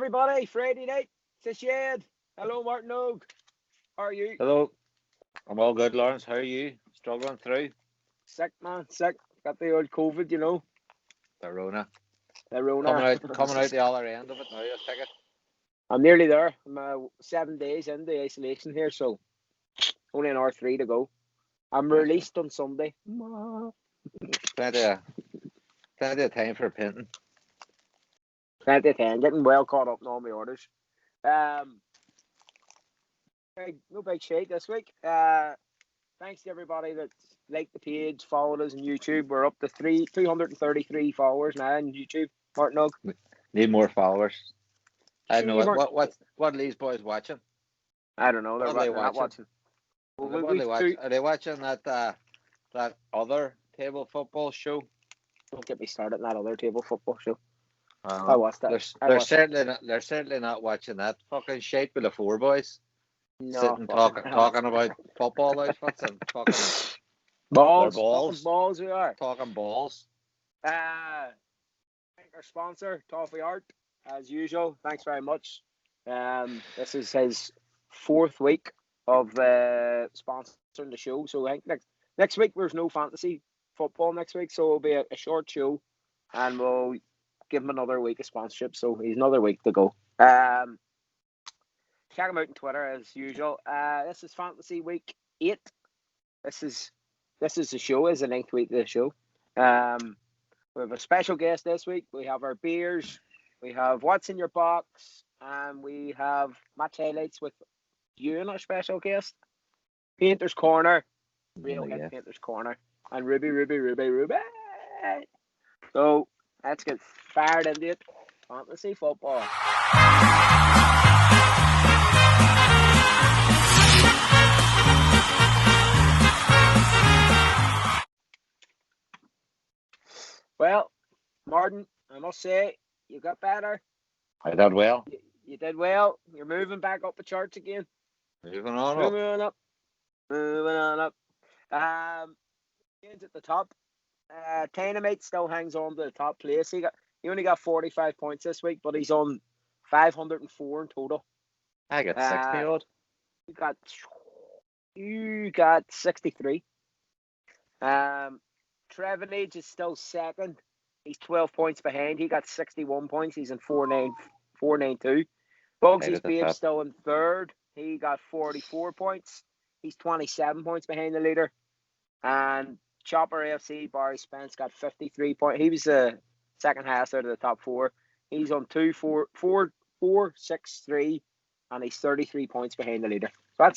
everybody. Friday night. It's Shed. Hello, Martin Og. How are you? Hello, I'm all good, Lawrence. How are you? Struggling through Sick, man. Sick. Got the old COVID, you know. the Rona. The Rona. Coming out the other end of it now. I take it. I'm nearly there. I'm 7 days into isolation here, so only an hour 3 to go. I'm released on Sunday. Plenty of time for painting. Plenty of time. Getting well caught up in all my orders. No big shake this week. Thanks to everybody that liked the page, followed us on YouTube. We're up to 333 followers now on YouTube. Martin Og. Need more followers. I don't know what are these boys watching? I don't know. What are They're they not watching. What are they watching? Are they watching that other table football show? Don't get me started on that other table football show. I watched that. They're certainly not watching that fucking shit with the four boys. No, sitting talking about football outfits and fucking balls. balls. Balls we are. Talking balls. Thank our sponsor, Toffee Art, as usual. Thanks very much. This is his 4th week of sponsoring the show. So I think next week there's no fantasy football next week, so it'll be a short show, and we'll give him another week of sponsorship. So he's another week to go. Check him out on Twitter as usual. This is Fantasy Week 8. This is the show. Is the 9th week of the show. We have a special guest this week. We have our beers. We have what's in your box, and we have match highlights with you and our special guest, Painter's Corner, real hit Painter's Corner, and Ruby. So let's get fired into it. Fantasy football. Well, Martin, I must say, you got better. I did well. You did well. You're moving back up the charts again. Moving on up. At the top. Dynamite still hangs on to the top place. He only got 45 points this week, but he's on 504 in total. I got 60 odd. You got 63. Trevenage is still second. He's 12 points behind. He got 61 points. He's in 492. Bugsy's Babe still in third. He got 44 points. He's 27 points behind the leader. And Chopper AFC, Barry Spence, got 53 points. He was the second highest out of the top 4. He's on 4-6-3, and he's 33 points behind the leader. So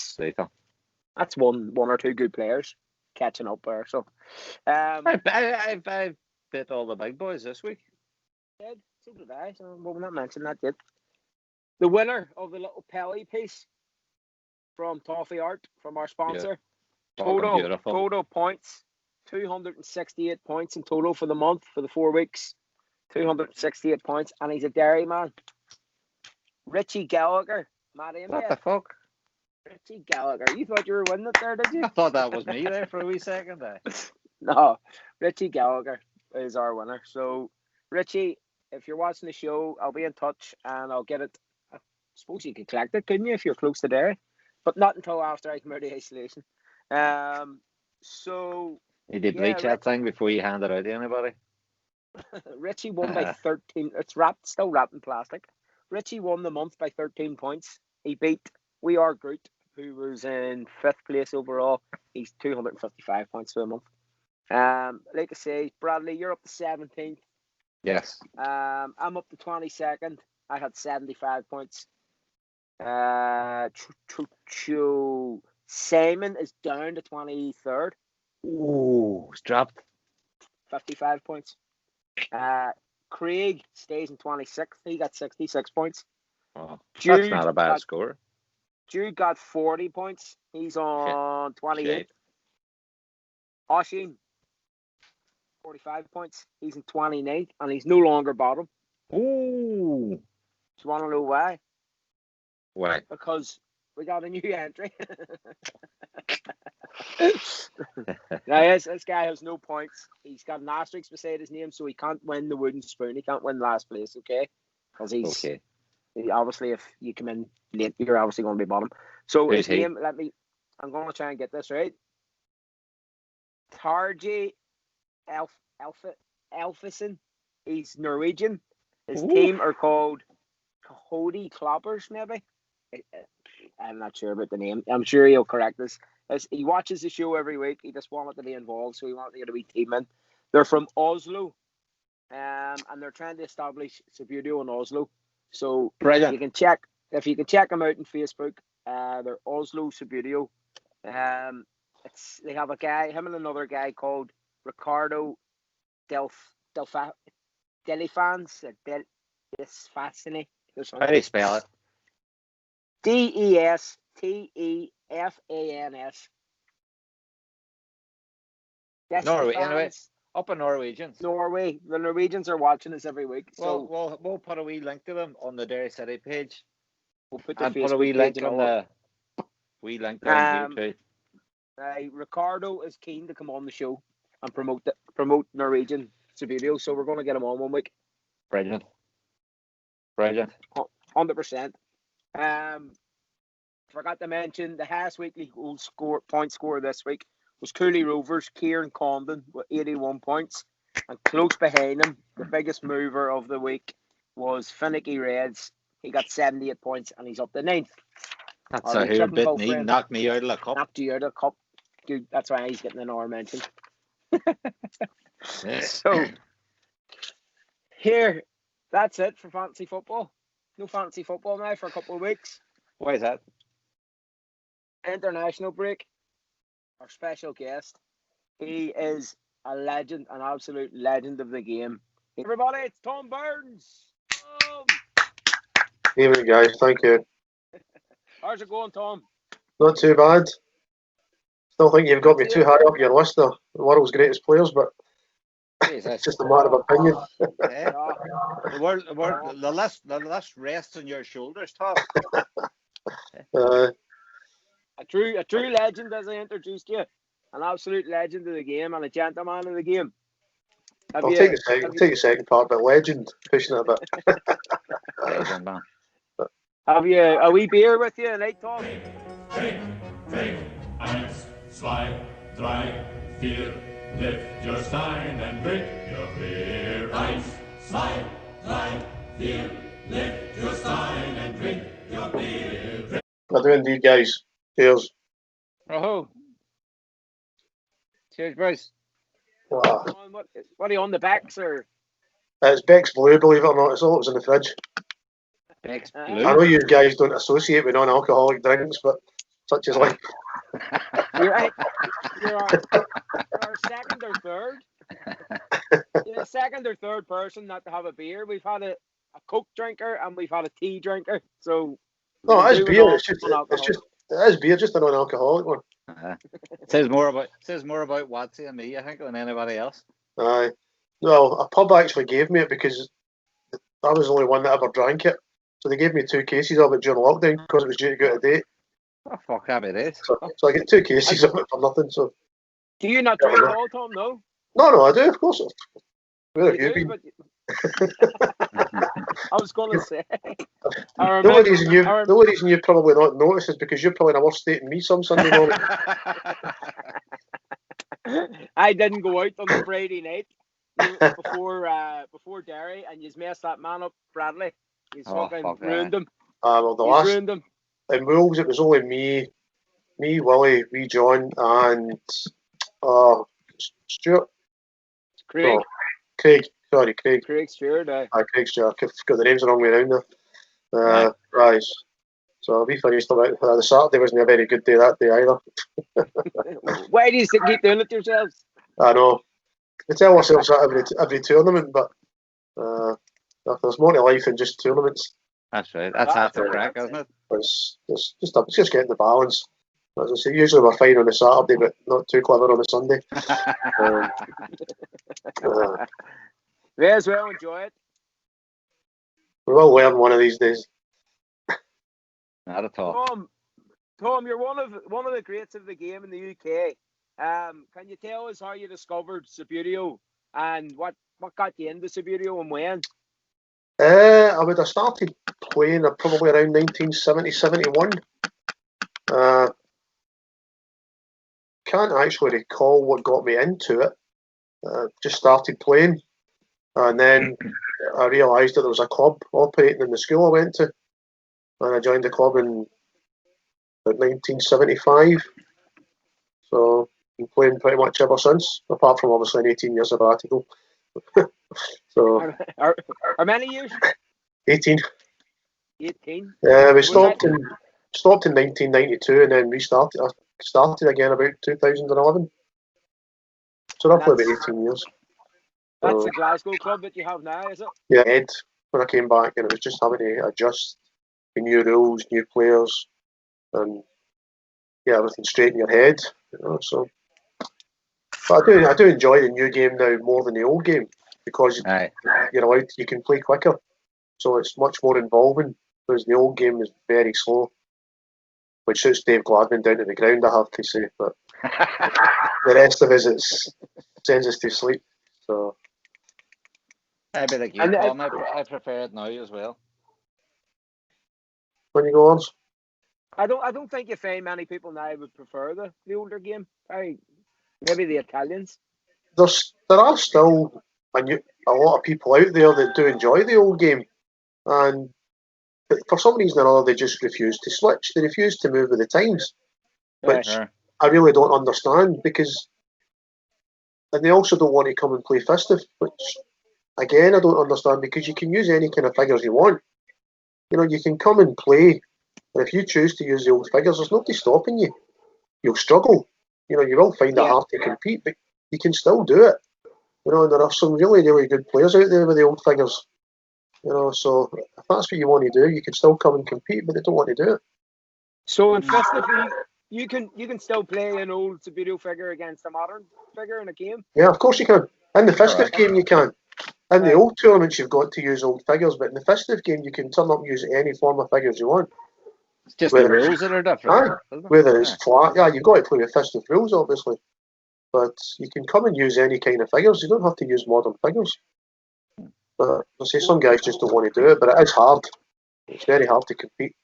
that's one or two good players catching up there. So I've bit all the big boys this week. So did I. So we'll not mention that yet. The winner of the little Pelly piece from Toffee Art, from our sponsor. Total points, 268 points in total for the month, for the 4 weeks. 268 points, and he's a dairy man. Richie Gallagher. What the fuck? Richie Gallagher. You thought you were winning it there, did you? I thought that was me there for a wee second. No, Richie Gallagher is our winner. So, Richie, if you're watching the show, I'll be in touch and I'll get it. I suppose you could collect it, couldn't you, if you're close to Derry? But not until after I come out of isolation. So you did bleach that thing before you hand it out to anybody. Richie won by 13. It's still wrapped in plastic. Richie won the month by 13 points. He beat We Are Groot, who was in 5th place overall. He's 255 points for the month. Like I say, Bradley, you're up to 17th. Yes. I'm up to 22nd. I had 75 points. Simon is down to 23rd. Ooh, it's dropped. 55 points. Craig stays in 26th. He got 66 points. Oh, that's not a bad score. Jude got 40 points. He's on 28th. Oshin, 45 points. He's in 29th, and he's no longer bottom. Ooh. Do you want to know why? Why? Because we got a new entry. Now, this guy has no points. He's got an asterisk beside his name, so he can't win the wooden spoon. He can't win last place, okay? Because he's Obviously, if you come in late, you're obviously going to be bottom. So Who's his he? name, I'm going to try and get this right. Tarjei Elfison. He's Norwegian. His team are called Coyote Cloppers, maybe. I'm not sure about the name. I'm sure he'll correct us. He watches the show every week. He just wanted to be involved, so he wanted to get a wee team in. They're from Oslo, and they're trying to establish Subbuteo in Oslo. So Brilliant. you can check them out on Facebook. They're Oslo Subbuteo. They have a guy, him and another guy called Ricardo Delifans. Desfascini. How do you spell it? Destefans. Norway, anyway. Up in Norwegians. Norway. The Norwegians are watching us every week. So we'll put a wee link to them on the Derry City page. We'll put a wee link on the link down here too. Ricardo is keen to come on the show and promote Norwegian Subbuteo, so we're going to get him on one week. Brilliant. 100%. Forgot to mention the highest weekly point score this week was Cooley Rovers, Kieran Condon with 81 points. And close behind him, the biggest mover of the week was Finicky Reds. He got 78 points and he's up to 9th. That's a who bit me, knocked me out of the cup. Knocked you out of the cup. Good. That's why he's getting an hour mention. So, here, that's it for fantasy football. No fantasy football now for a couple of weeks. Why is that? International break. Our special guest. He is a legend, an absolute legend of the game. Everybody, it's Tom Burns. Evening, guys. Thank you. How's it going, Tom? Not too bad. Still think you've got me too high up your list of the world's greatest players, but it's just a matter of opinion. Yeah. The list rests on your shoulders, Tom. A true legend, as I introduced you. An absolute legend of the game and a gentleman of the game. I'll take the second part, but legend, pushing it a bit. Legend, man. Have you a wee beer with you tonight, Tom? Drink, 1, 2, 3, 4. Lift your stein and drink your beer. 1, 2, 3, 4. Lift your stein and drink your beer. I do indeed, guys. Cheers. Oh. Cheers, Bruce. Wow. What are you on the backs or? It's Beck's Blue, believe it or not. It's all that was in the fridge. Beck's Blue. I know you guys don't associate with non-alcoholic drinks, but such is life. You're right. You're our second or third. You're the second or third person not to have a beer. We've had a Coke drinker and we've had a tea drinker. So no, it is beer. It is beer, just a non-alcoholic one. It says more about Watsy and me, I think, than anybody else. Aye. Well, a pub actually gave me it because I was the only one that ever drank it. So they gave me 2 cases of it during lockdown because it was due to go out of date. Oh, fuck, happy days. So I get 2 cases of it for nothing. So. Do you not drink at all, Tom? No? No, I do, of course. Where have you been? But... I was going to say. The only reason you probably not noticed is because you're probably in a worse state than me some Sunday morning. I didn't go out on the Friday night before Derry, and you messed that man up, Bradley. He's fucking ruined him. Well, ruined him. In Wolves, it was only me, Willie, wee John, and Stuart. Craig. Oh, Craig. Sorry, Craig. Craig Stewart. Craig Stewart. I've got the names the wrong way around there. Right. So we finished about the Saturday wasn't a very good day that day either. Why do you keep doing it yourselves? I know. We tell ourselves that every tournament, but there's more to life than just tournaments. That's right. That's half the crack, isn't it? It's just getting the balance. As I say, usually we're fine on a Saturday, but not too clever on a Sunday. May as well enjoy it. We will learn one of these days. Not at all. Tom, you're one of the greats of the game in the UK. Can you tell us how you discovered Subbuteo and what got you into Subbuteo and when? I would have started playing probably around 1970, 71. Can't actually recall what got me into it. Just started playing, and then I realised that there was a club operating in the school I went to, and I joined the club in 1975. So been playing pretty much ever since, apart from obviously an 18 years sabbatical. So how many years? 18. 18. We stopped in 1992 and then restarted. I started again about 2011. So roughly about 18 years. That's the Glasgow club that you have now, is it? Yeah, Ed, when I came back, and it was just having to adjust the new rules, new players, and yeah, everything straight in your head. So, but I do enjoy the new game now more than the old game because you're allowed, you can play quicker, so it's much more involving. Whereas the old game is very slow, which suits Dave Gladman down to the ground, I have to say. But the rest of us, it sends us to sleep. So. I'd be like you, Tom. I prefer it now as well. When you go on? I don't think you find many people now would prefer the older game. Maybe the Italians. There are still a lot of people out there that do enjoy the old game, and for some reason or other they just refuse to switch. They refuse to move with the times, which I really don't understand, because, and they also don't want to come and play festive, which again I don't understand, because you can use any kind of figures you want. You can come and play, and if you choose to use the old figures, there's nobody stopping you. You'll struggle. You will find it hard to compete, but you can still do it. And there are some really, really good players out there with the old figures. So if that's what you want to do, you can still come and compete, but they don't want to do it. So in festive, you can still play an old Subbuteo figure against a modern figure in a game? Yeah, of course you can. In the festive game you can. In the old tournaments you've got to use old figures, but in the festive game you can turn up and use any form of figures you want. It's just the rules that are different. Whether it's flat, you've got to play with festive rules, obviously. But you can come and use any kind of figures. You don't have to use modern figures. But I say some guys just don't want to do it, but it is hard. It's very hard to compete.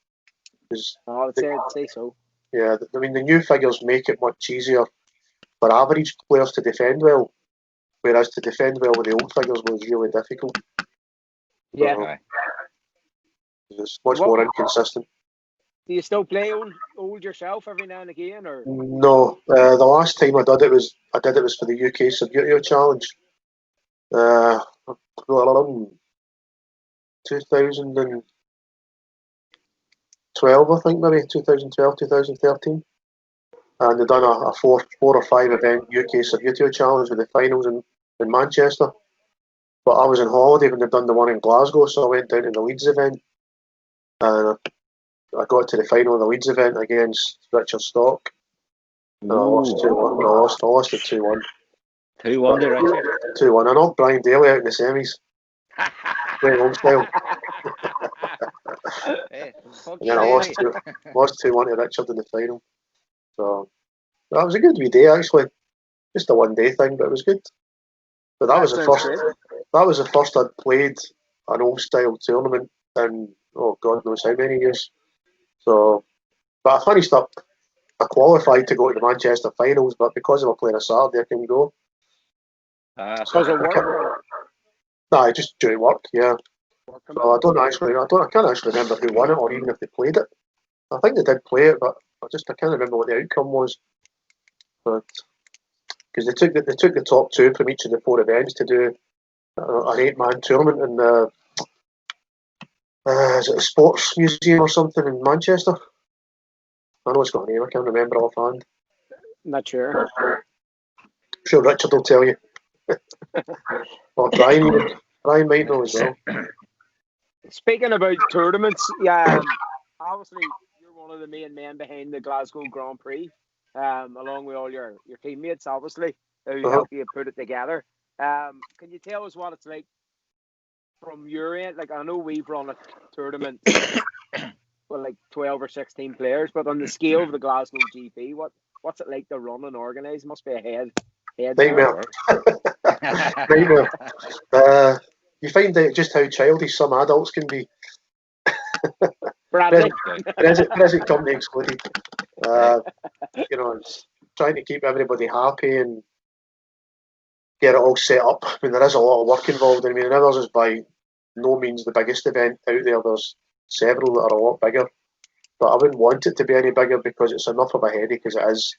I would say so. Yeah, I mean, the new figures make it much easier for average players to defend well, whereas to defend well with the old figures was really difficult. Yeah. It's much more inconsistent. Do you still play old yourself every now and again, or? No, the last time I did it was for the UK Subbuteo Challenge. 2012, I think, maybe 2012, 2013, and they done a four or five event UK Subbuteo Challenge with the finals in Manchester. But I was on holiday when they done the one in Glasgow, so I went down to the Leeds event, and I got to the final of the Leeds event against Richard Stock. And I lost 2-1. I lost it 2-1. 2-1 to Richard. 2-1. I knocked Brian Daly out in the semis. Playing home style. And then I lost 2-1 to Richard in the final. So that was a good wee day, actually. Just a one-day thing, but it was good. But that was the first. That was the first I'd played an old style tournament in God knows how many years. So, but I finished up. I qualified to go to the Manchester finals, but because I was playing a Saturday, I couldn't go. Because of work? Nah, just during work, yeah. So I can't actually remember who won it, or even if they played it. I think they did play it, but I can't remember what the outcome was. But because they took the top two from each of the 4 events to do an 8-man tournament in the is it the Sports Museum or something in Manchester? I know it's got a name, I can't remember offhand. Not sure. I'm sure Richard will tell you. Or Brian might know as well. Speaking about tournaments, obviously you're one of the main men behind the Glasgow Grand Prix, along with all your teammates, obviously, who helped you put it together. Can you tell us what it's like from your end? Like, I know we've run a tournament with like 12 or 16 players, but on the scale of the Glasgow GP, what's it like to run and organise? Must be a head nightmare. Nightmare. you find out just how childish some adults can be. Bradley. present company excluded. You know, it's trying to keep everybody happy and get it all set up. I mean, there is a lot of work involved. I mean, ours is by no means the biggest event out there. There's several that are a lot bigger, but I wouldn't want it to be any bigger because it's enough of a headache as it is.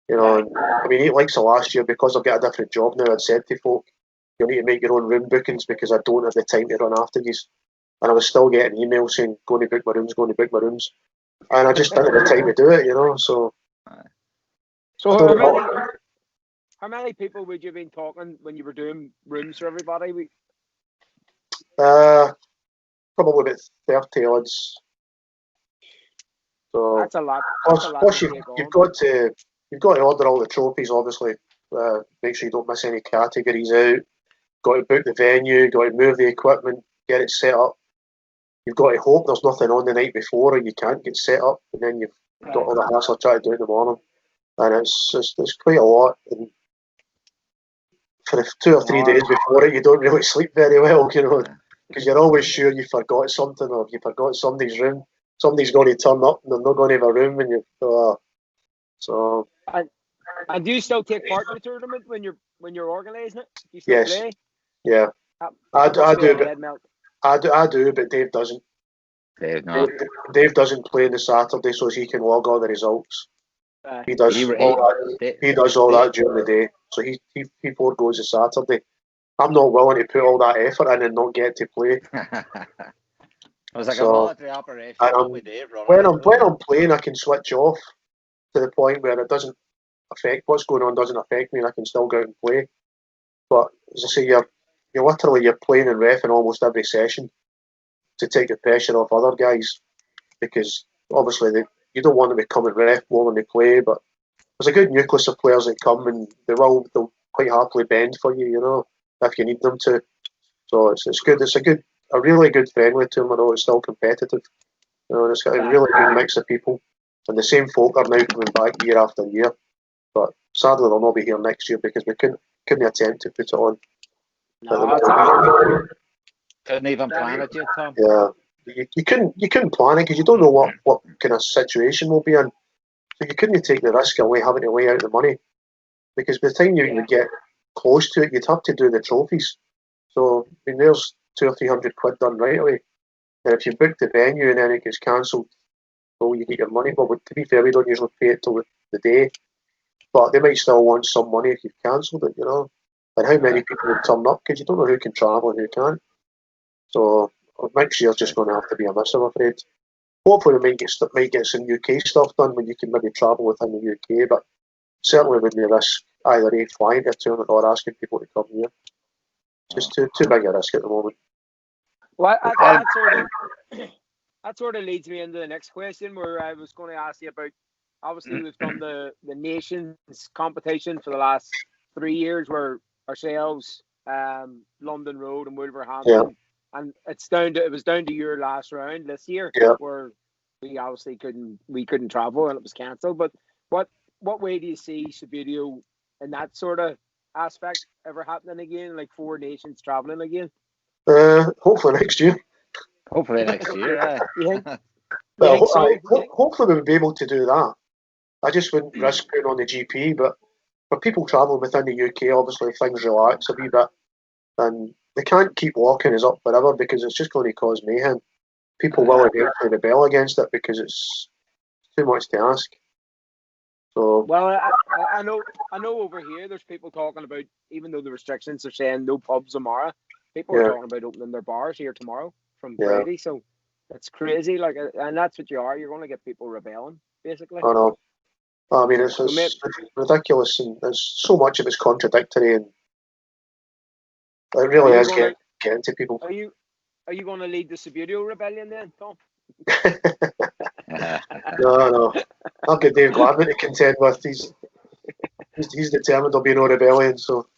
You know, and, I mean, like so last year, because I've got a different job now, I'd said to folk, you'll need to make your own room bookings because I don't have the time to run after you. And I was still getting emails saying, going to book my rooms, going to book my rooms. And I just didn't have the time to do it, you know, so. So how many people would you have been talking when you were doing rooms for everybody? Probably about 30 odds. So that's a lot. Plus you've got to order all the trophies, obviously. Make sure you don't miss any categories out. Got to book the venue. Got to move the equipment. Get it set up. You've got to hope there's nothing on the night before, or you can't get set up, and then you've got all the hassle trying to do it in the morning. And it's quite a lot. And for the 2 or 3 days before it, you don't really sleep very well, you know, because you're always sure you forgot something or you forgot somebody's room. Somebody's going to turn up and they're not going to have a room, and you. So. And do you still take part in the tournament when you're organising it? Do you still play? Yeah. I do, but Dave doesn't. Dave doesn't play on the Saturday, so he can log all the results. He does all that during the day, so he foregoes the Saturday. I'm not willing to put all that effort in and not get to play. It was like a military operation. When I'm playing, I can switch off to the point where it doesn't affect what's going on. Doesn't affect me, and I can still go out and play. But as I say, you're playing and reffing almost every session to take the pressure off other guys, because obviously you don't want to become a ref more than they play. But there's a good nucleus of players that come, and they'll quite happily bend for you, you know, if you need them to. So it's good. It's a really good friendly tournament, although it's still competitive. You know, it's got a really good mix of people, and the same folk are now coming back year after year. But sadly, they'll not be here next year because we couldn't attempt to put it on. Couldn't even plan it yet, Tom. Yeah, you couldn't plan it because you don't know what kind of situation we'll be in. So you couldn't take the risk of having to lay out the money, because by the time you would get close to it, you'd have to do the trophies. So I mean, there's £200 or £300 done right away. And if you book the venue and then it gets cancelled, well, you get your money. But to be fair, we don't usually pay it till the day. But they might still want some money if you've cancelled it, you know. And how many people would turn up, because you don't know who can travel and who can't. So next year's just going to have to be a miss, I'm afraid. Hopefully we might get some UK stuff done when you can maybe travel within the UK, but certainly wouldn't risk either flying to a tournament or asking people to come here. It's just too big a risk at the moment. Well, that sort of leads me into the next question, where I was going to ask you about. Obviously, we've done the nations competition for the last 3 years, where ourselves, London Road and Wolverhampton, and it was down to your last round this year, where we obviously couldn't travel and it was cancelled. But what way do you see Subbuteo in that sort of aspect ever happening again, like 4 nations travelling again? Hopefully next year. Well, hopefully we'll be able to do that. I just wouldn't risk putting on the GP, but for people travelling within the UK, obviously things relax a wee bit, and they can't keep locking us up forever because it's just going to cause mayhem. People will eventually rebel against it because it's too much to ask. So well, I know over here there's people talking about, even though the restrictions are saying no pubs tomorrow, people are talking about opening their bars here tomorrow from Friday. So it's crazy, like, and that's what you are. You're going to get people rebelling, basically. I know. I mean, it's ridiculous, and there's so much of it's contradictory, and it really is getting to people. Are you going to lead the Subbuteo rebellion then, Tom? No. I've got Dave Gladman to contend with. He's determined there'll be no rebellion. So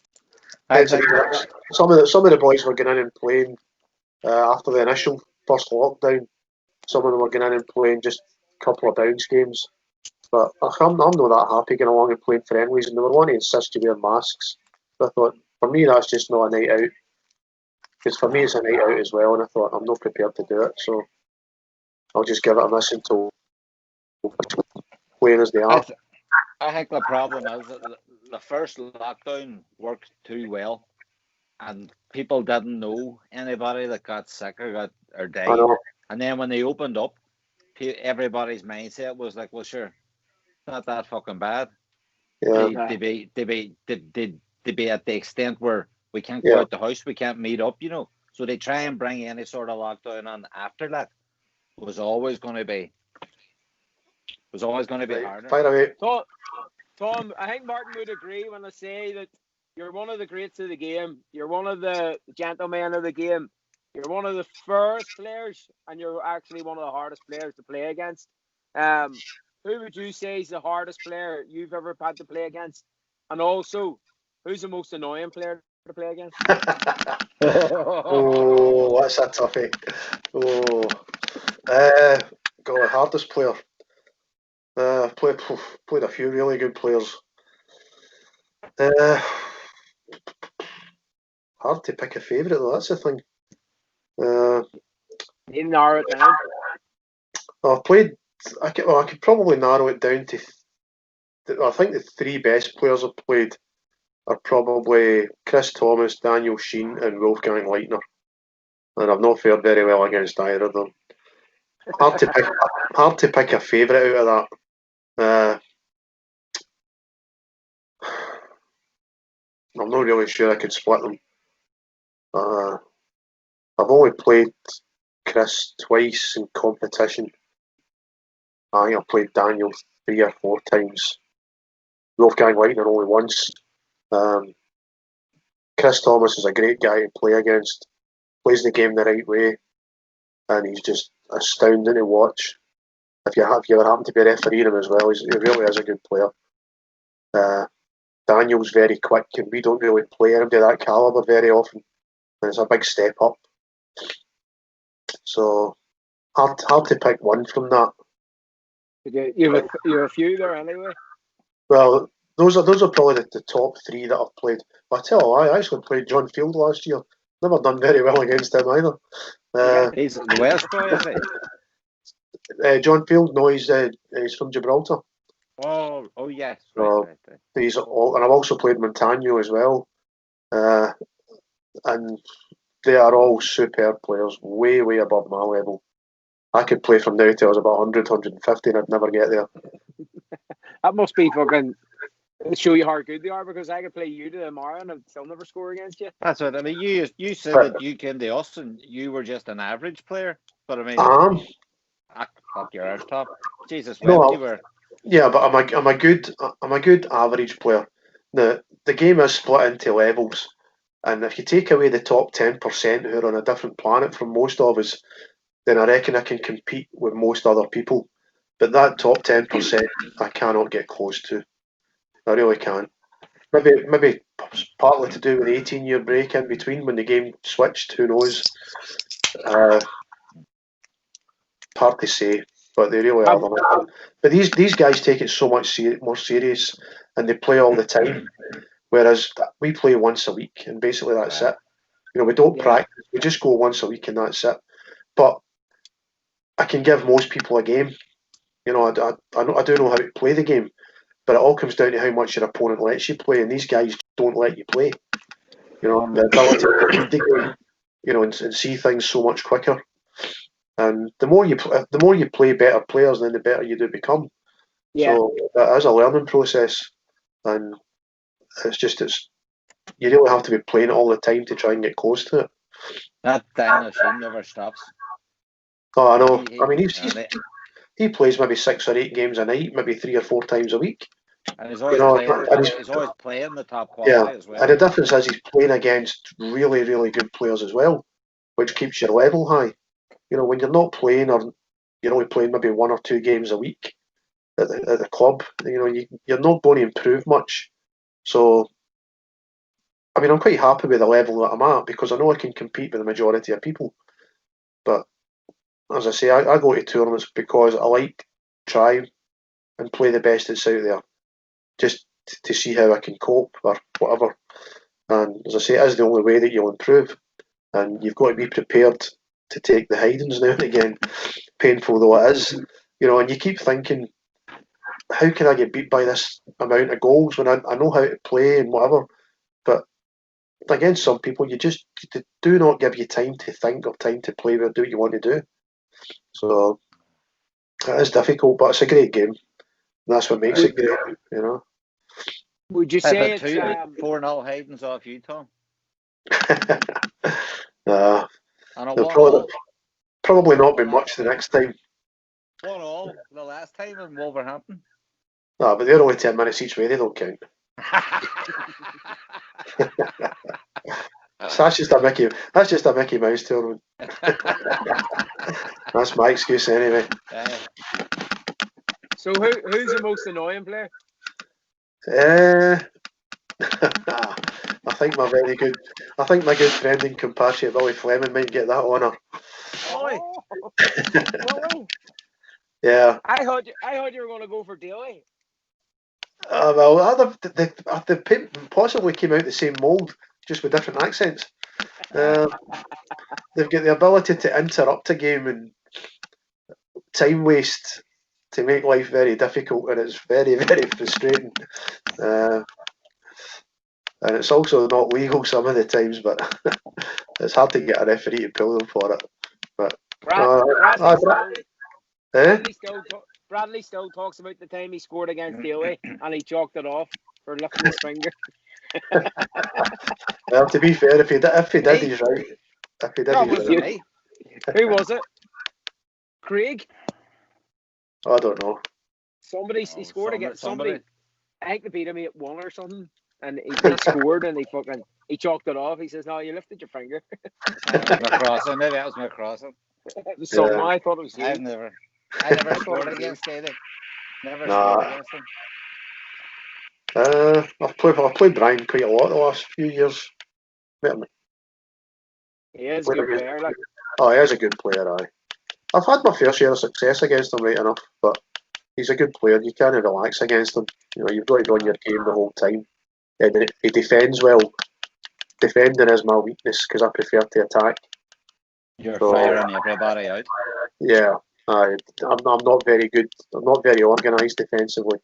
some of the boys were going in and playing after the initial first lockdown. Some of them were going in and playing just a couple of bounce games. But I'm not that happy going along and playing friendlies, and they were wanting to insist you wear masks. So I thought, for me, that's just not a night out. Because for me, it's a night out as well, and I thought I'm not prepared to do it, so I'll just give it a miss until playing as they are. I think the problem is that the first lockdown worked too well, and people didn't know anybody that got sick or I died. know. And then when they opened up, everybody's mindset was like, well, sure, it's not that fucking bad. Yeah. To be at the extent where we can't go Yeah. out the house, we can't meet up, So they try and bring any sort of lockdown on after that. Was always going to be harder. Fire away. Tom, I think Martin would agree when I say that you're one of the greats of the game. You're one of the gentlemen of the game. You're one of the fairest players, and you're actually one of the hardest players to play against. Who would you say is the hardest player you've ever had to play against? And also, who's the most annoying player to play against? Oh, that's a toughie. Oh, God, hardest player. Played a few really good players. Hard to pick a favourite though. That's the thing. You narrow it down. I've played. I could probably narrow it down to. I think the three best players I've played are probably Chris Thomas, Daniel Sheen, and Wolfgang Leitner. And I've not fared very well against either of them. Hard to pick a favourite out of that. I'm not really sure I could split them. I've only played Chris twice in competition. I think I've played Daniel 3 or 4 times. Wolfgang Leitner only once. Chris Thomas is a great guy to play against. Plays the game the right way, and he's just astounding to watch. If you ever happen to be refereeing him as well, he really is a good player. Daniel's very quick, and we don't really play anybody of that calibre very often, and it's a big step up. So hard to pick one from that. You have a few there anyway. Well, those are probably the top 3 that I've played. But I tell you, I actually played John Field last year. Never done very well against him either. He's the Welsh boy, is he? John Field, no, he's from Gibraltar. Oh yes, right. And I've also played Montagno as well, and they are all superb players, way above my level. I could play from now till I was about 100, 150, and I'd never get there. That must be fucking show you how good they are, because I could play you tomorrow and I'd still never score against you. That's what I mean. You said that you came to us and you were just an average player, but I mean, fuck your arse top. Jesus, you were. Yeah, but I'm a good average player. The game is split into levels, and if you take away the top 10% who are on a different planet from most of us, then I reckon I can compete with most other people. But that top 10%, I cannot get close to. I really can't. Maybe partly to do with the 18-year break in between when the game switched. Who knows? Hard to say, but they really are. But these guys take it so much more serious, and they play all the time. Whereas we play once a week, and basically that's it. We don't practice. We just go once a week, and that's it. But I can give most people a game. I do know how to play the game, but it all comes down to how much your opponent lets you play, and these guys don't let you play. The ability to read the game, and see things so much quicker. And the more you play better players, then the better you do become. Yeah. So that is a learning process, and you really have to be playing it all the time to try and get close to it. That Daniel Sheen never stops. Oh, I know. I mean, he plays maybe 6 or 8 games a night, maybe 3 or 4 times a week. And he's always playing the top quality as well. And the difference is he's playing against really, really good players as well, which keeps your level high. When you're not playing, or you're only playing maybe 1 or 2 games a week at the club, you're not going to improve much. So, I mean, I'm quite happy with the level that I'm at, because I know I can compete with the majority of people. But as I say, I go to tournaments because I like to try and play the best that's out there, just to see how I can cope or whatever. And as I say, it is the only way that you'll improve. and you've got to be prepared to take the hidings now and again, painful though it is. And you keep thinking, how can I get beat by this amount of goals when I know how to play and whatever? But against some people, they do not give you time to think or time to play or do what you want to do. So it is difficult, but it's a great game. That's what makes it great, Would you say it's 4-0 hidings off you, Tom? Nah, And a there'll 1-0. probably not be much the next time. 1-0 the last time in Wolverhampton. Nah, but they're only 10 minutes each way, they don't count. So that's just a Mickey Mouse tournament. That's my excuse anyway. So who's the most annoying player? I think my good friend and compatriot Billy Fleming might get that honour. Really? Yeah. I heard you were going to go for Daly. Well, they possibly came out the same mould, just with different accents. They've got the ability to interrupt a game and time waste to make life very difficult, and it's very, very frustrating. And it's also not legal some of the times, but it's hard to get a referee to pull them for it. But Bradley still talks about the time he scored against Daly and he chalked it off for lifting his finger. Well, to be fair, if he did, he's right. If he did, he's right. Who was it? Craig? I don't know. He scored against somebody. I think they beat him 8-1 or something, and he scored and he chalked it off. He says, "No, you lifted your finger." McCrossan, maybe that was McCrossan. It was something. I thought it was you. I never scored against Daly. Never scored against him. I've played Brian quite a lot the last few years. He is a good player. Oh, he is a good player. I've had my fair share of success against him, right enough, but he's a good player. You can't relax against him. You've got to be on your game the whole time. And he defends well. Defending is my weakness because I prefer to attack. You're firing everybody out. Yeah, I'm not very good. I'm not very organised defensively.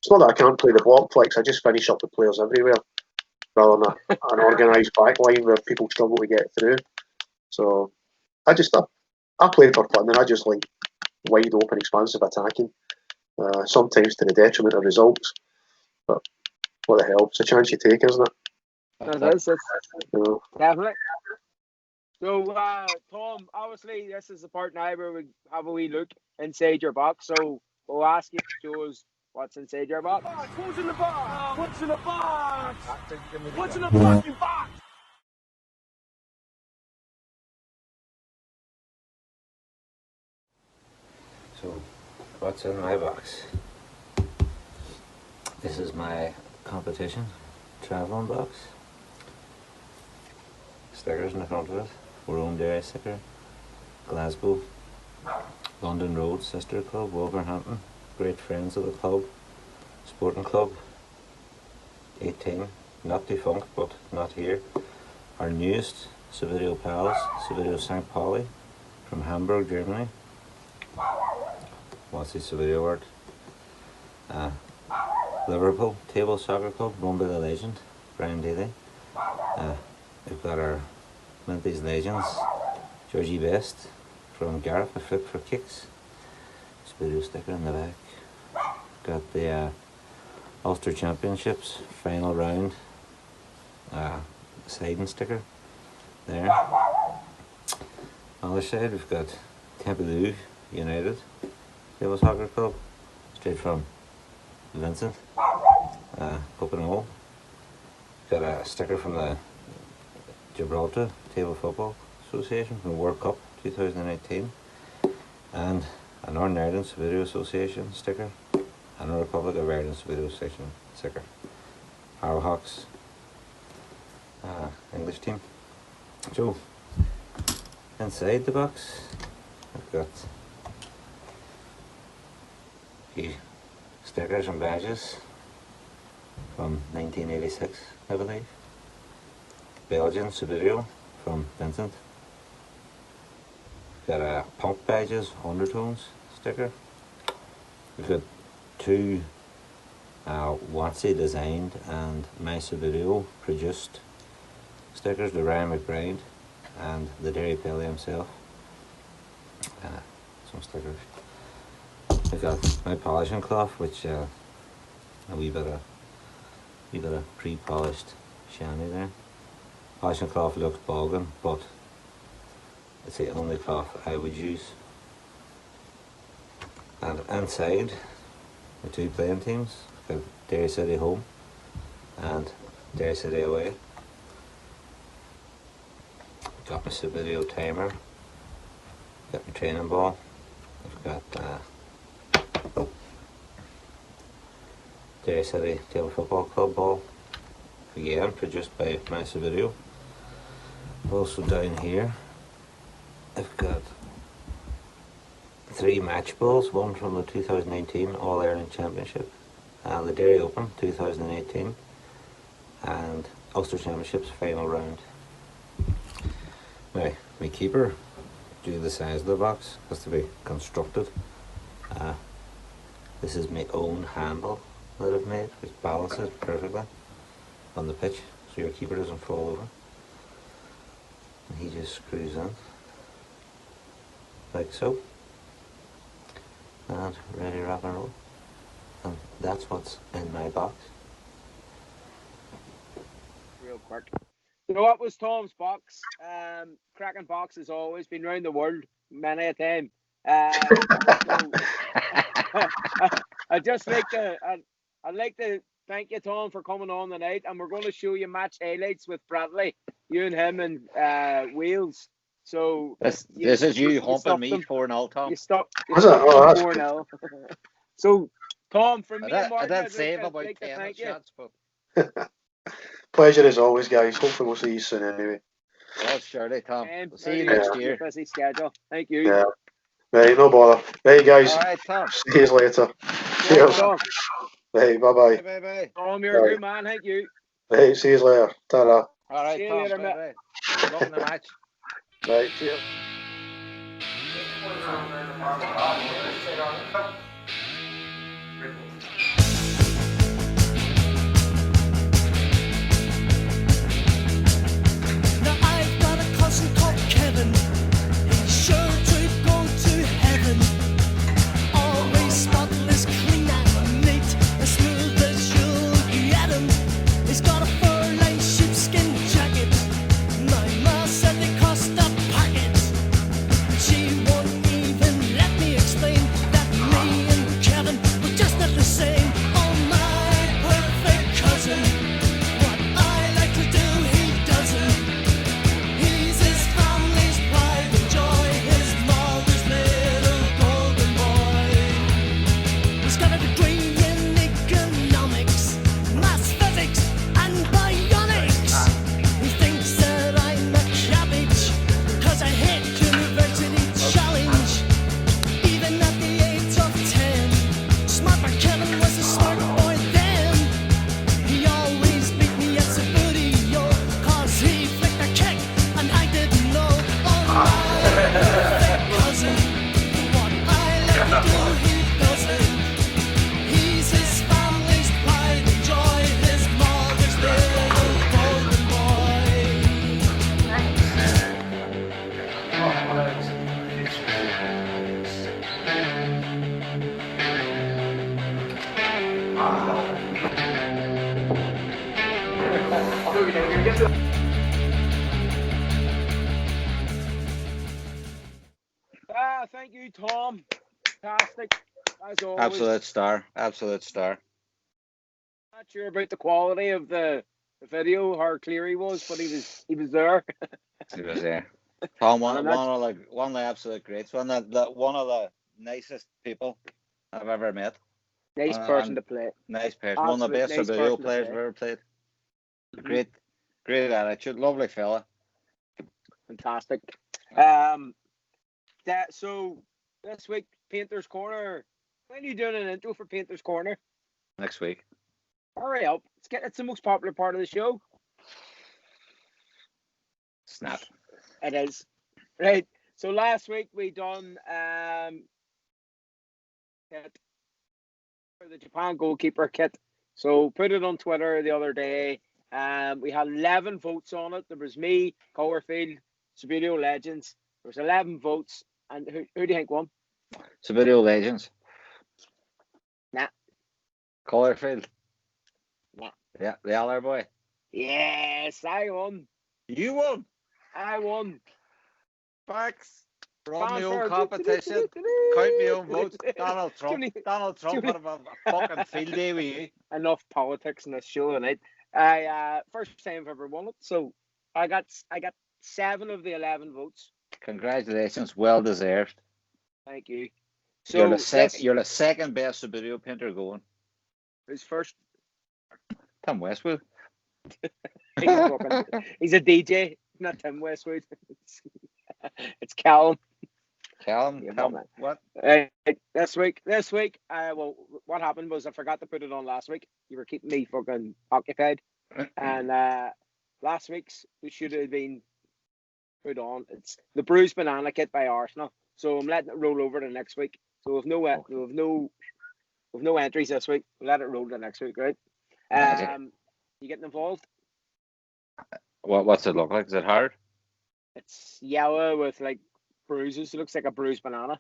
It's not that I can't play the block flicks. I just finish up the players everywhere, rather than an organised backline where people struggle to get through. So I play for fun, and I just like wide open, expansive attacking. Sometimes to the detriment of results, but what the hell? It's a chance you take, isn't it? It is. Definitely. So, Tom, obviously, this is the part now where we have a wee look inside your box. So, we'll ask you to show us what's inside your box. What's in the box? What's in the box? What's in the fucking box? So, what's in my box? This is my competition travelling box. Stickers in the front of it. Rome Dairy sticker. Glasgow. London Road Sister Club. Wolverhampton. Great friends of the club. Sporting Club. 18. Not defunct, but not here. Our newest Subbuteo pals. Subbuteo St. Pauli from Hamburg, Germany. What's the Subbuteo word? Liverpool Table Soccer Club, run by the legend, Brian Daly. We've got our Minties Legends, Georgie Best from Gareth, a flip for kicks. Subbuteo sticker in the back. Got the Ulster Championships final round siding sticker there. On the other side we've got Tempelou United Table Soccer Club, straight from Vincent, Cup and all. Got a sticker from the Gibraltar Table Football Association from the World Cup 2018, and a Northern Ireland Subbuteo Association sticker, and a Republic of Ireland Subbuteo Association sticker. Harrowhawks English team. So, inside the box, I've got a few stickers and badges from 1986, I believe. Belgian Subbuteo from Vincent. We've got a Punk Badges Undertones sticker. We've got two Watsy designed and my Subbuteo produced stickers, the Ryan McBride and the Derry Pelly himself. Some stickers. We've got my polishing cloth, which a wee bit of pre-polished chamois there. Polishing cloth looks bogging, but it's the only cloth I would use. And inside, the two playing teams, we've got Derry City home and Derry City away. Got my Subbuteo timer, got my training ball, I've got Derry City Table Football Club ball, again produced by my Subbuteo. Also down here I've got 3 match balls, one from the 2019 All-Ireland Championship and the Derry Open 2018 and Ulster Championships final round. Now, my keeper, due to the size of the box, has to be constructed. This is my own handle that I've made, which balances perfectly on the pitch, so your keeper doesn't fall over. And he just screws in, like so, and ready to rock and roll. And that's what's in my box. Real quick. You know what was Tom's box? Cracking box has always been round the world many a time. I'd like to thank you, Tom, for coming on tonight, and we're going to show you match highlights with Bradley, you and him and Wales. So this is you humping me 4-0, Tom. You stopped 4-0. So, Tom, from me I and Martin, did I'd save like about to 10 thank you. shots, but Pleasure as always, guys. Hopefully we'll see you soon anyway. well, surely, Tom. And We'll see you next year. Busy schedule. Thank you. Yeah. Right, no bother. Right, guys. All right, Tom. See you later. Cheers. Tom, Right, bye-bye. Bye. Tom, you're a good man. Thank you. Right, see you later. Ta-ra. All right, See you Tom. later, mate. Bye. Good luck in the match. Right, cheers. Now I've got a cousin called Kevin. He's sure to go to heaven. Always spotless, clean and neat, as smooth as you'll get him. He's got a fur-lined sheepskin jacket. My ma said they cost a packet. She won't even let me explain that me and Kevin were just not the same. Oh, my perfect cousin. What I like to do, he doesn't. He's his family's pride and joy, his mother's little golden boy. He's got a degree in economics, maths, physics, and bionics. He thinks that I'm a cabbage, 'cause I hate university challenge. Even at the age of 10, Smart Boy Kevin was a smart boy then. He always beat me at Subbuteo, 'cause he flicked a kick and I didn't know. Oh, my perfect cousin. What I like to do, he doesn't. He's his family's pride and joy, his mother's little golden boy. Thank you, Tom. Fantastic, as always. Absolute star. Not sure about the quality of the video, how clear he was, but he was there. He was there. Tom, one And of the absolute greats, one of the nicest people I've ever met. Nice person to play. Nice person. One of the best Absolute nice Subbuteo person to players play. I've ever played. Great attitude, lovely fella. Fantastic. So this week, Painter's Corner. When are you doing an intro for Painter's Corner? Next week. Hurry up. It's the most popular part of the show. Snap. It is. Right. So last week we done kit for the Japan goalkeeper kit. So put it on Twitter the other day. We had 11 votes on it. There was me, Cowerfield, Subbuteo Legends. There was 11 votes. And who do you think won? Subbuteo Legends. Nah. Colorfield. Nah. Yeah, the other boy. Yes, I won. You won. I won. Facts. From the old Fanfare. competition. Count my own votes. Donald Trump. Jimmy- Donald Trump Jimmy- had a fucking field day with you. Enough politics in this show tonight. First time I've ever won it. So I got 7 of the 11 votes. Congratulations, well deserved. Thank you. So You're the second best Subbuteo painter going. Who's first? Tim Westwood. He's a DJ, not Tim Westwood. It's Callum. Callum, Yeah, Callum man. what? This week, well, what happened was I forgot to put it on last week. You were keeping me fucking occupied. And last week's we should have been put on. It's the Bruised Banana Kit by Arsenal. So I'm letting it roll over to next week. So we've no entries this week. We'll let it roll to next week, right? You getting involved? What's it look like? Is it hard? It's yellow with like bruises. It looks like a bruised banana.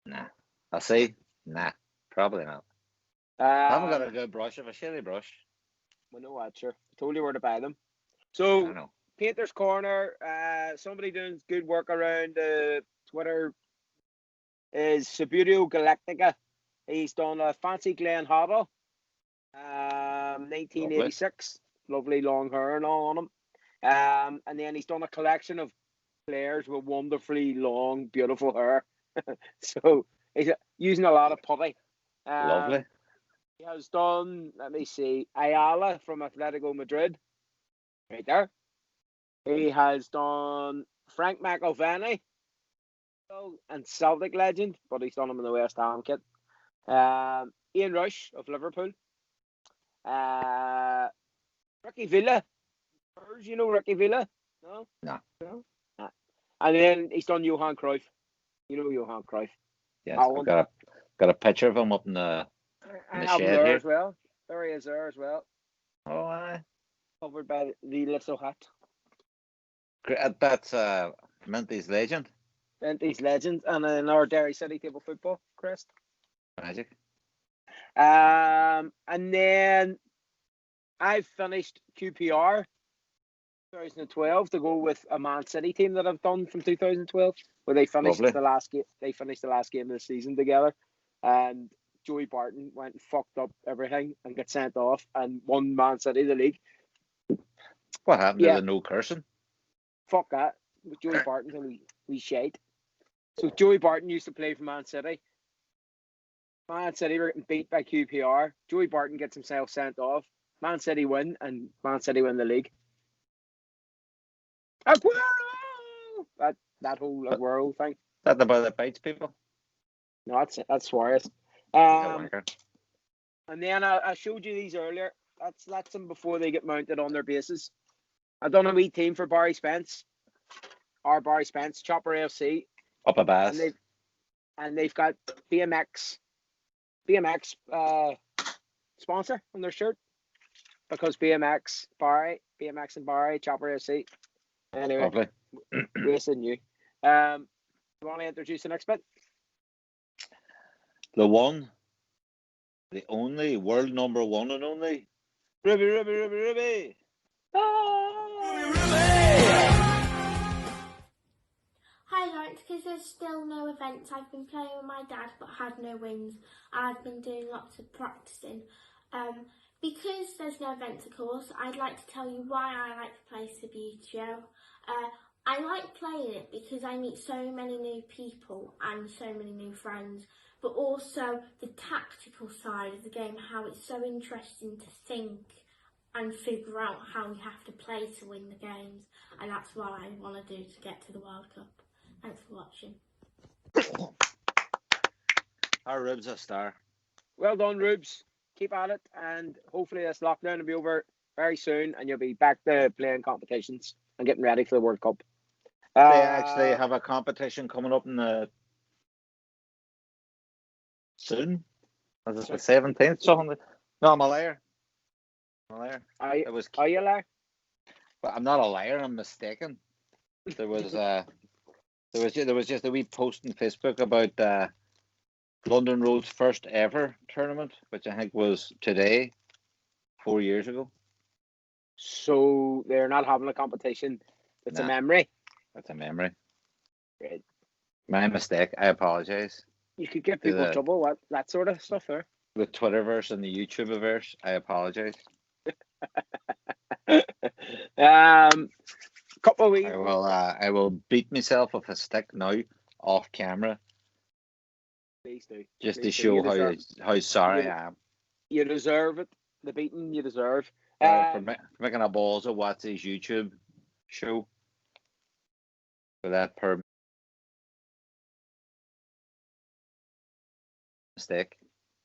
Nah. I see. Nah, probably not. I haven't got a good brush. Of a shitty brush. Well, no, what, sure. I told you where to buy them. I So, don't know. Painter's Corner, somebody doing good work around Twitter is Subbuteo Galactica. He's done a fancy Glen Hoddle, 1986. Lovely long hair and all on him. And then he's done a collection of players with wonderfully long, beautiful hair. So he's using a lot of putty. Lovely. He has done, let me see, Ayala from Atletico Madrid. Right there. He has done Frank McElvenney and Celtic legend, but he's done him in the West Ham kit. Ian Rush of Liverpool. Ricky Villa. You know Ricky Villa? No? No. And then he's done Johan Cruyff. You know Johan Cruyff. Yes, I've got a picture of him up in the I the have him shed there here. as well. There he is there as well. Oh, aye. Covered by the little hat. That's Minty's legend. Bentley's legend. And then our Derry City table football crest. Magic. And then I've finished QPR 2012 to go with a Man City team that I've done from 2012, where they finished Lovely. the last game. They finished the last game of the season together, and Joey Barton went and fucked up everything and got sent off and won Man City the league. What happened Yeah. to the no cursing? Fuck that. With Joey Barton and we shite. So Joey Barton used to play for Man City. Man City were getting beat by QPR. Joey Barton gets himself sent off. Man City win, and Man City win the league. Aguero! That whole Aguero thing. That the boy that bites people? No, that's Suarez. Yeah, wanker. And then I showed you these earlier. That's them before they get mounted on their bases. I've done a wee team for Barry Spence. Our Barry Spence, Chopper AFC. Up a bass. And they've got BMX sponsor on their shirt. Because BMX and Barry, Chopper AFC. Anyway, Lovely. racing you. You want to introduce the next bit? The one, the only, world number one and only. Ruby. Hi Lawrence, because there's still no events. I've been playing with my dad but had no wins. I've been doing lots of practicing. Because there's no events, of course, I'd like to tell you why I like to play Subbuteo. I like playing it because I meet so many new people and so many new friends, but also the tactical side of the game, how it's so interesting to think and figure out how you have to play to win the games, and that's what I want to do to get to the World Cup. Thanks for watching. Our Rub's a star. Well done, Rubes. Keep at it, and hopefully this lockdown will be over very soon, and you'll be back to playing competitions and getting ready for the World Cup. They actually have a competition coming up in the soon. Is it the 17th? Something? No, I'm a liar. It was. Are you liar? But I'm not a liar. I'm mistaken. There was just a wee post on Facebook about London Road's first ever tournament, which I think was today, 4 years ago. So they're not having a competition. It's a Nah. memory. That's a memory. Right. My mistake. I apologize. You could get people in trouble. What that sort of stuff there. The Twitterverse and the YouTuberverse. I apologize. Couple of weeks. I will beat myself with a stick now off camera. Please do. Just Please to do. show how sorry I am. You deserve it. The beating you deserve. For making a balls of what's his YouTube show. For that per mistake.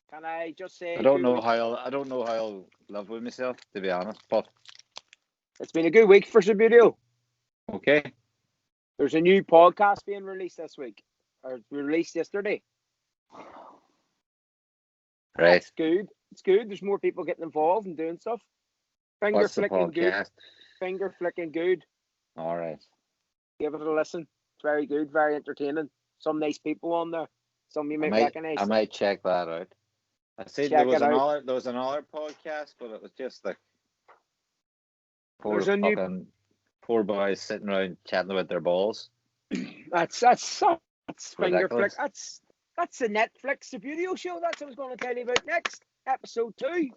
Can I just say I don't know how I'll live with myself, to be honest. But it's been a good week for Subbuteo. okay. There's a new podcast being released this week, or released yesterday. Right. It's good. It's good. There's more people getting involved and doing stuff. Finger What's the flicking good. podcast? Finger flicking good. All right. Give it a listen. It's very good, very entertaining. Some nice people on there. Some you might recognize. I might check that out. I see there was another podcast, but it was just like poor boys sitting around chatting about their balls. That's finger flick. That's the Netflix Subbuteo show. That's what I was going to tell you about next. Episode 2.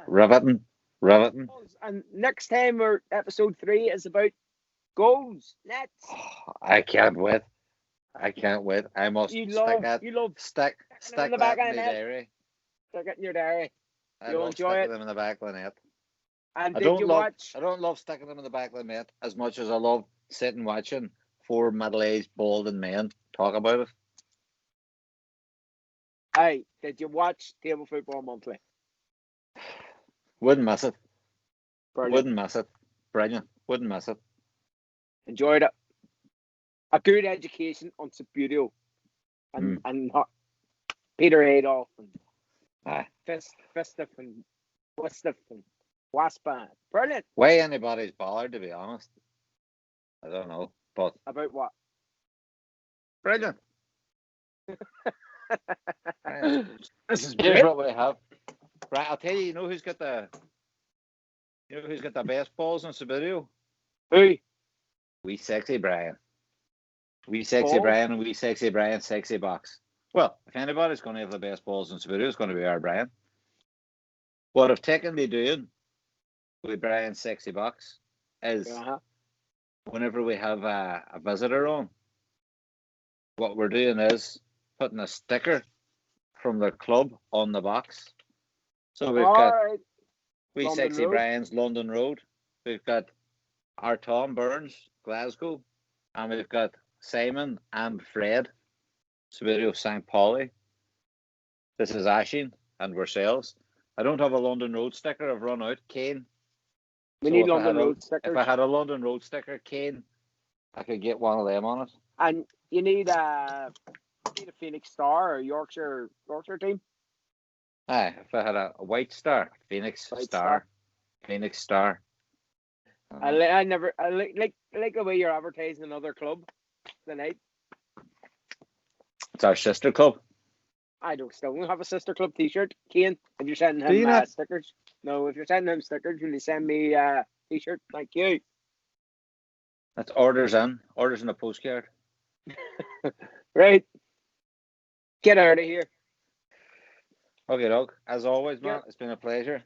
Riveting. And next time episode 3 is about goals, nets. I can't wait. I must stick that in my diary. Stick it in your diary. You'll enjoy them in the back of the net. And I don't love sticking them in the back of the net as much as I love sitting watching 4 middle-aged balding men talk about it. Hey, did you watch Table Football Monthly? Wouldn't miss it. Brilliant. Wouldn't miss it. Brilliant. Wouldn't miss it. Enjoyed it. A good education on Subbuteo and Peter Adolph and Fistiff and Wistiff and Waspa. Brilliant. Why anybody's bothered, to be honest? I don't know. But about what? Brilliant. This is Here's what we have. Right, I'll tell you. You know who's got the best balls in Subbuteo? Who? Wee sexy Brian. Wee sexy Brian and wee sexy Brian sexy box. Well, if anybody's going to have the best balls in Subbuteo, it's going to be our Brian. What I've taken to doing with Brian's sexy box is whenever we have a visitor on, what we're doing is putting a sticker from the club on the box. So we've got wee London sexy Road. Brian's London Road. We've got our Tom Burns, Glasgow, and we've got Simon and Fred, Subbuteo St. Pauli. This is Ashin and Versailles. I don't have a London Road sticker. I've run out. Kane. We need London Road stickers. If I had a London Road sticker, Kane, I could get one of them on it. And you need a Phoenix Star or Yorkshire team. Aye, if I had a white star, Phoenix Star. Phoenix Star. I like the way you're advertising another club tonight. It's our sister club. I still don't have a sister club T-shirt. Kane, if you're sending him stickers, no. If you're sending him stickers, will you send me a T-shirt? Thank you. That's orders in a postcard. Right. Get out of here. Okay, dog. As always, man, it's been a pleasure.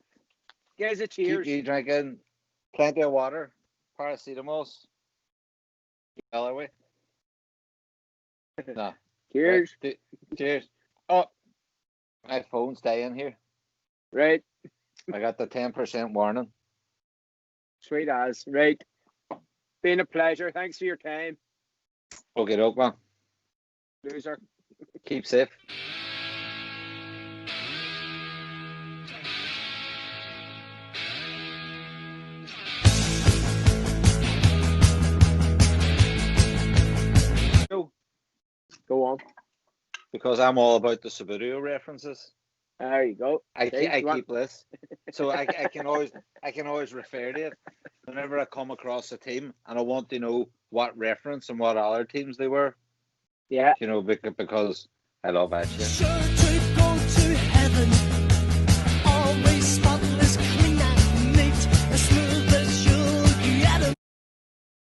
Guys, a cheers. Keep you drinking plenty of water, paracetamols. All the way. No. Cheers. Right. Cheers. Oh, my phone's dying here. Right. I got the 10% warning. Sweet as. Right. Been a pleasure. Thanks for your time. Okay, dog, man. Loser. Keep safe. Go on. Because I'm all about the Subbuteo references. There you go. I See, you want- keep lists, so I can always refer to it whenever I come across a team, and I want to know what reference and what other teams they were. Yeah. You know, because I love that shit. Sure